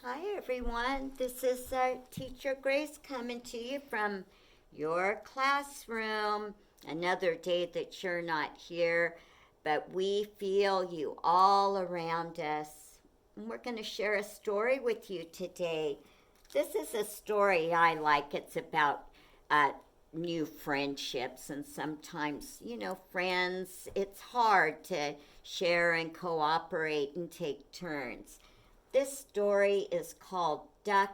Hi everyone, this is Teacher Grace coming to you from your classroom. Another day that you're not here, but we feel you all around us. And we're going to share a story with you today. This is a story I like. It's about uh, new friendships, and sometimes, friends, it's hard to share and cooperate and take turns. This story is called Duck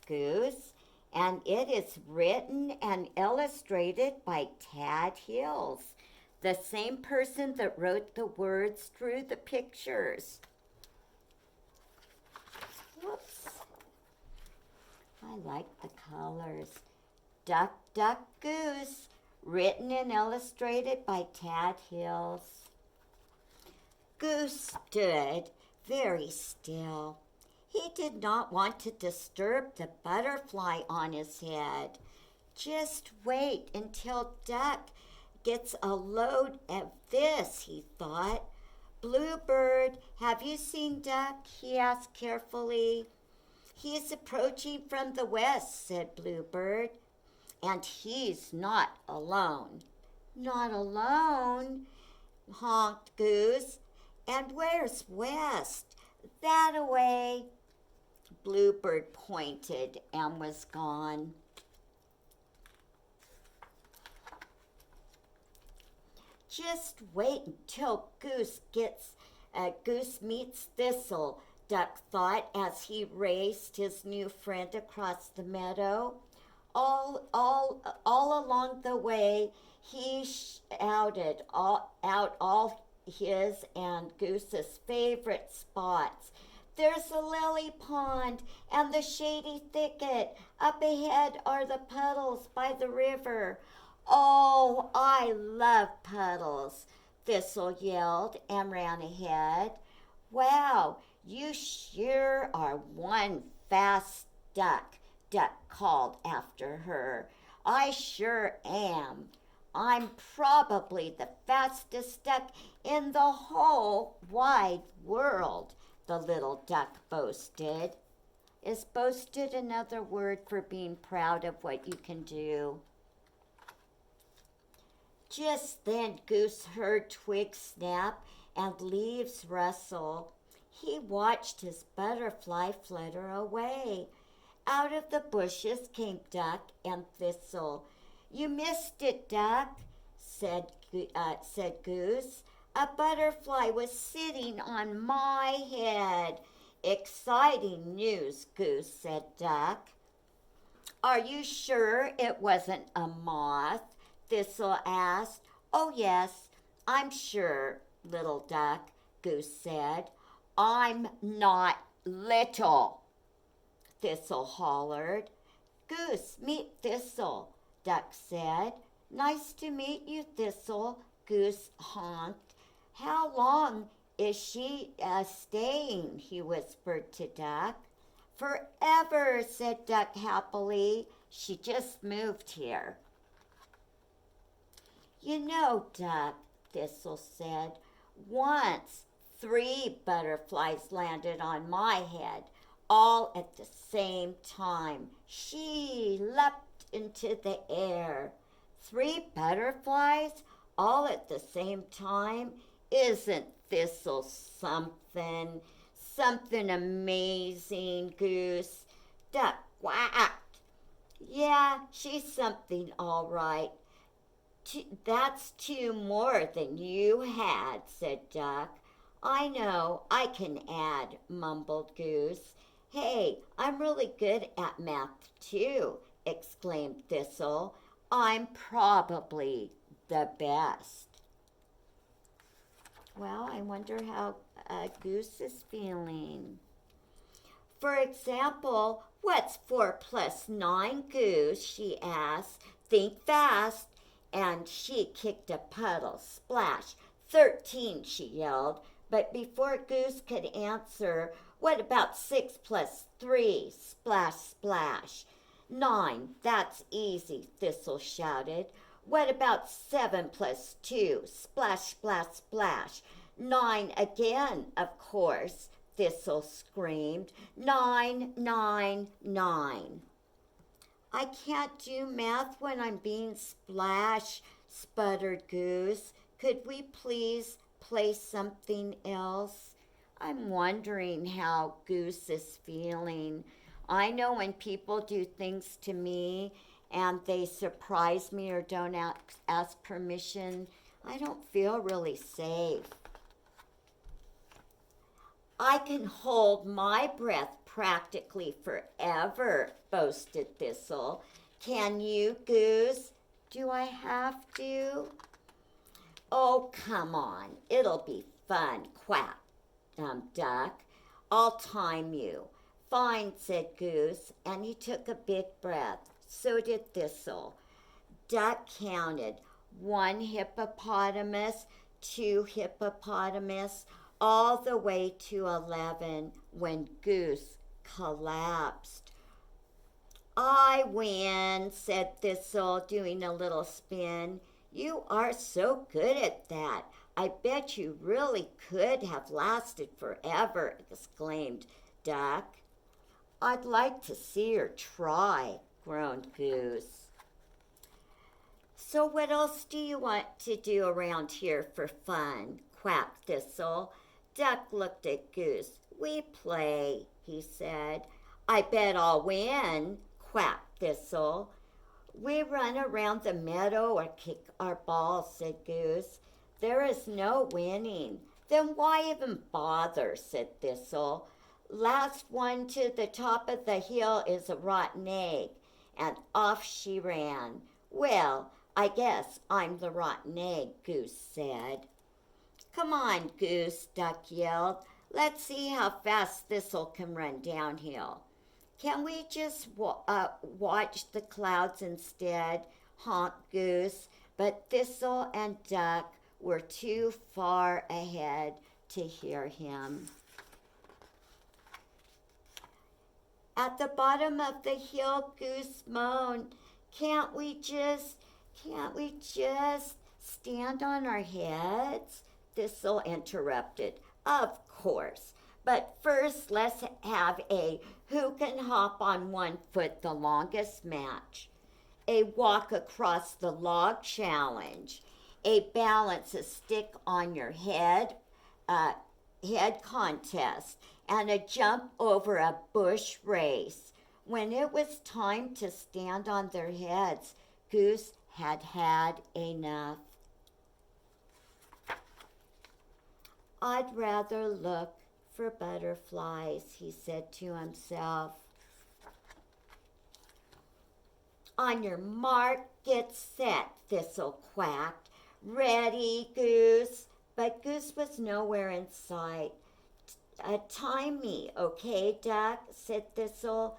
Goose, and it is written and illustrated by Tad Hills, the same person that wrote the words through the pictures. Whoops. I like the colors. Duck Goose, written and illustrated by Tad Hills. Goose stood very still. He did not want to disturb the butterfly on his head. Just wait until Duck gets a load of this, he thought. Bluebird, have you seen Duck? He asked carefully. He is approaching from the west, said Bluebird, and he's not alone. Not alone, honked Goose. And where's west? That away. Bluebird pointed and was gone. Just wait until Goose meets Thistle, Duck thought as he raced his new friend across the meadow. All along the way, he shouted out all his and Goose's favorite spots. There's the lily pond and the shady thicket. Up ahead are the puddles by the river. Oh, I love puddles, Thistle yelled and ran ahead. Wow, you sure are one fast duck, Duck called after her. I sure am. I'm probably the fastest duck in the whole wide world, the little duck boasted. Is boasted another word for being proud of what you can do? Just then Goose heard twigs snap and leaves rustle. He watched his butterfly flutter away. Out of the bushes came Duck and Thistle. You missed it, Duck, said Goose. A butterfly was sitting on my head. Exciting news, Goose, said Duck. Are you sure it wasn't a moth? Thistle asked. Oh, yes, I'm sure, little duck, Goose said. I'm not little, Thistle hollered. Goose, meet Thistle, Duck said. Nice to meet you, Thistle, Goose honked. How long is she staying? He whispered to Duck. Forever, said Duck happily. She just moved here. You know, Duck, Thistle said, once 3 butterflies landed on my head, all at the same time. She leapt into the air. 3 butterflies, all at the same time? Isn't Thistle something? Something amazing, Goose. Duck quacked. Yeah, she's something all right. That's 2 more than you had, said Duck. I know, I can add, mumbled Goose. Hey, I'm really good at math too, exclaimed Thistle. I'm probably the best. Well, I wonder how Goose is feeling. For example, what's 4 plus 9, Goose? She asked. Think fast. And she kicked a puddle. Splash. 13, she yelled. But before Goose could answer, what about 6 plus 3? Splash, splash. 9, that's easy, Thistle shouted. What about 7 plus 2? Splash, splash, splash. 9 again, of course, Thistle screamed. 999. I can't do math when I'm being splashed, sputtered Goose. Could we please play something else? I'm wondering how Goose is feeling. I know when people do things to me and they surprise me or don't ask permission, I don't feel really safe. I can hold my breath practically forever, boasted Thistle. Can you, Goose? Do I have to? Oh, come on. It'll be fun, quacked Duck. I'll time you. Fine, said Goose, and he took a big breath. So did Thistle. Duck counted 1 hippopotamus, 2 hippopotamus, all the way to 11 when Goose collapsed. I win, said Thistle, doing a little spin. You are so good at that. I bet you really could have lasted forever, exclaimed Duck. I'd like to see her try, groaned Goose. So what else do you want to do around here for fun? Quacked Thistle. Duck looked at Goose. We play, he said. I bet I'll win, quacked Thistle. We run around the meadow or kick our ball, said Goose. There is no winning. Then why even bother, said Thistle. Last one to the top of the hill is a rotten egg. And off she ran. Well, I guess I'm the rotten egg, Goose said. Come on, Goose, Duck yelled. Let's see how fast Thistle can run downhill. Can we just watch the clouds instead? Honked Goose. But Thistle and Duck were too far ahead to hear him. At the bottom of the hill, Goose moaned, Can't we just stand on our heads? Thistle interrupted. Of course. But first, let's have a who can hop on 1 foot the longest match, a walk across the log challenge, a balance a stick on your head contest, and a jump over a bush race. When it was time to stand on their heads, Goose had had enough. I'd rather look for butterflies, he said to himself. On your mark, get set, Thistle quacked. Ready, Goose? But Goose was nowhere in sight. Time me, okay, Duck, said Thistle.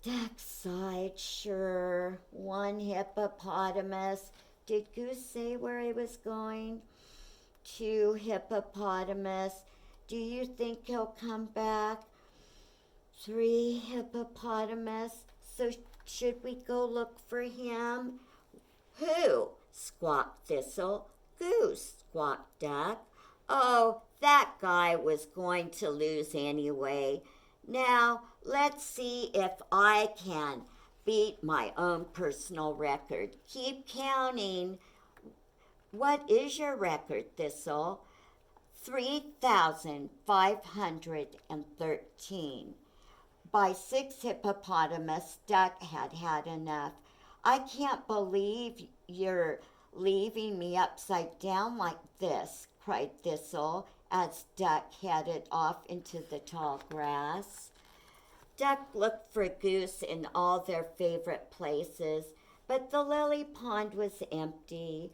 Duck sighed. Sure, 1 hippopotamus. Did Goose say where he was going? 2 hippopotamus. Do you think he'll come back? 3 hippopotamus. So should we go look for him? Who? Squawked Thistle. Goose, squawked Duck. Oh, that guy was going to lose anyway. Now, let's see if I can beat my own personal record. Keep counting. What is your record, Thistle? 3,513. By 6 hippopotamus, Duck had had enough. I can't believe you're leaving me upside down like this, cried Thistle as Duck headed off into the tall grass. Duck looked for Goose in all their favorite places, but the lily pond was empty.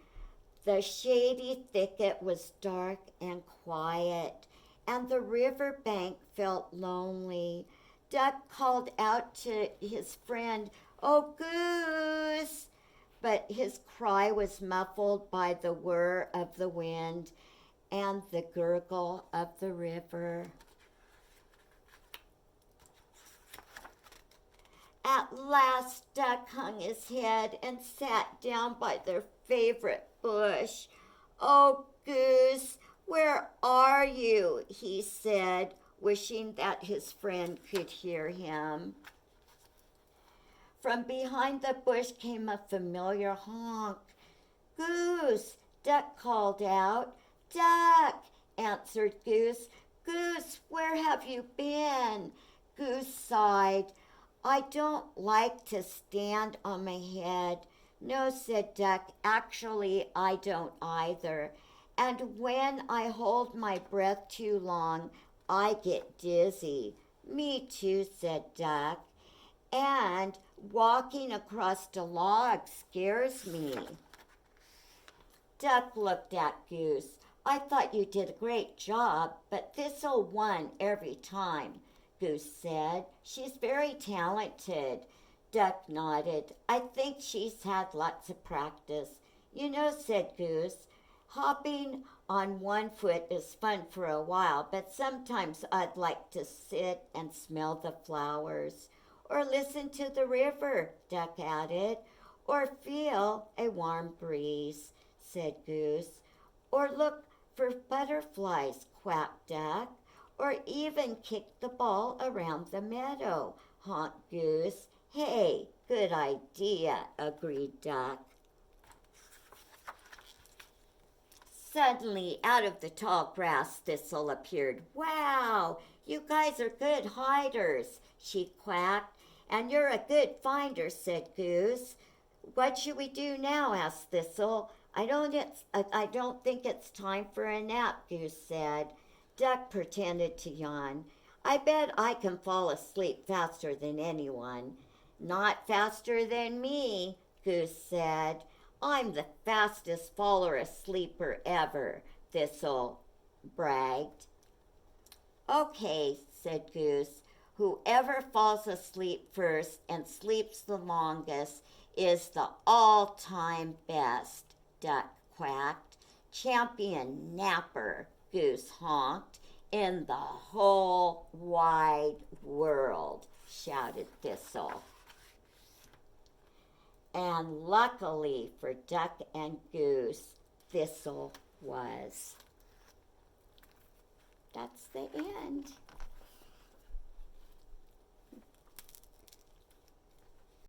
The shady thicket was dark and quiet, and the river bank felt lonely. Duck called out to his friend, "Oh, Goose!" But his cry was muffled by the whir of the wind and the gurgle of the river. At last, Duck hung his head and sat down by their favorite bush. "Oh, Goose, where are you?" he said. wishing that his friend could hear him. From behind the bush came a familiar honk. Goose, Duck called out. Duck, answered Goose. Goose, where have you been? Goose sighed. I don't like to stand on my head. No, said Duck, actually I don't either. And when I hold my breath too long, I get dizzy. Me too, said Duck. And walking across a log scares me. Duck looked at Goose. I thought you did a great job, but Thistle won every time, Goose said. She's very talented. Duck nodded. I think she's had lots of practice. You know, said Goose, hopping on one foot is fun for a while, but sometimes I'd like to sit and smell the flowers. Or listen to the river, Duck added. Or feel a warm breeze, said Goose. Or look for butterflies, quacked Duck. Or even kick the ball around the meadow, honked Goose. Hey, good idea, agreed Duck. Suddenly, out of the tall grass, Thistle appeared. Wow, you guys are good hiders, she quacked. And you're a good finder, said Goose. What should we do now? Asked Thistle. I don't think it's time for a nap, Goose said. Duck pretended to yawn. I bet I can fall asleep faster than anyone. Not faster than me, Goose said. I'm the fastest faller asleeper ever, Thistle bragged. Okay, said Goose. Whoever falls asleep first and sleeps the longest is the all-time best, Duck quacked. Champion napper, Goose honked. In the whole wide world, shouted Thistle. And luckily for Duck and Goose, Thistle was. That's the end.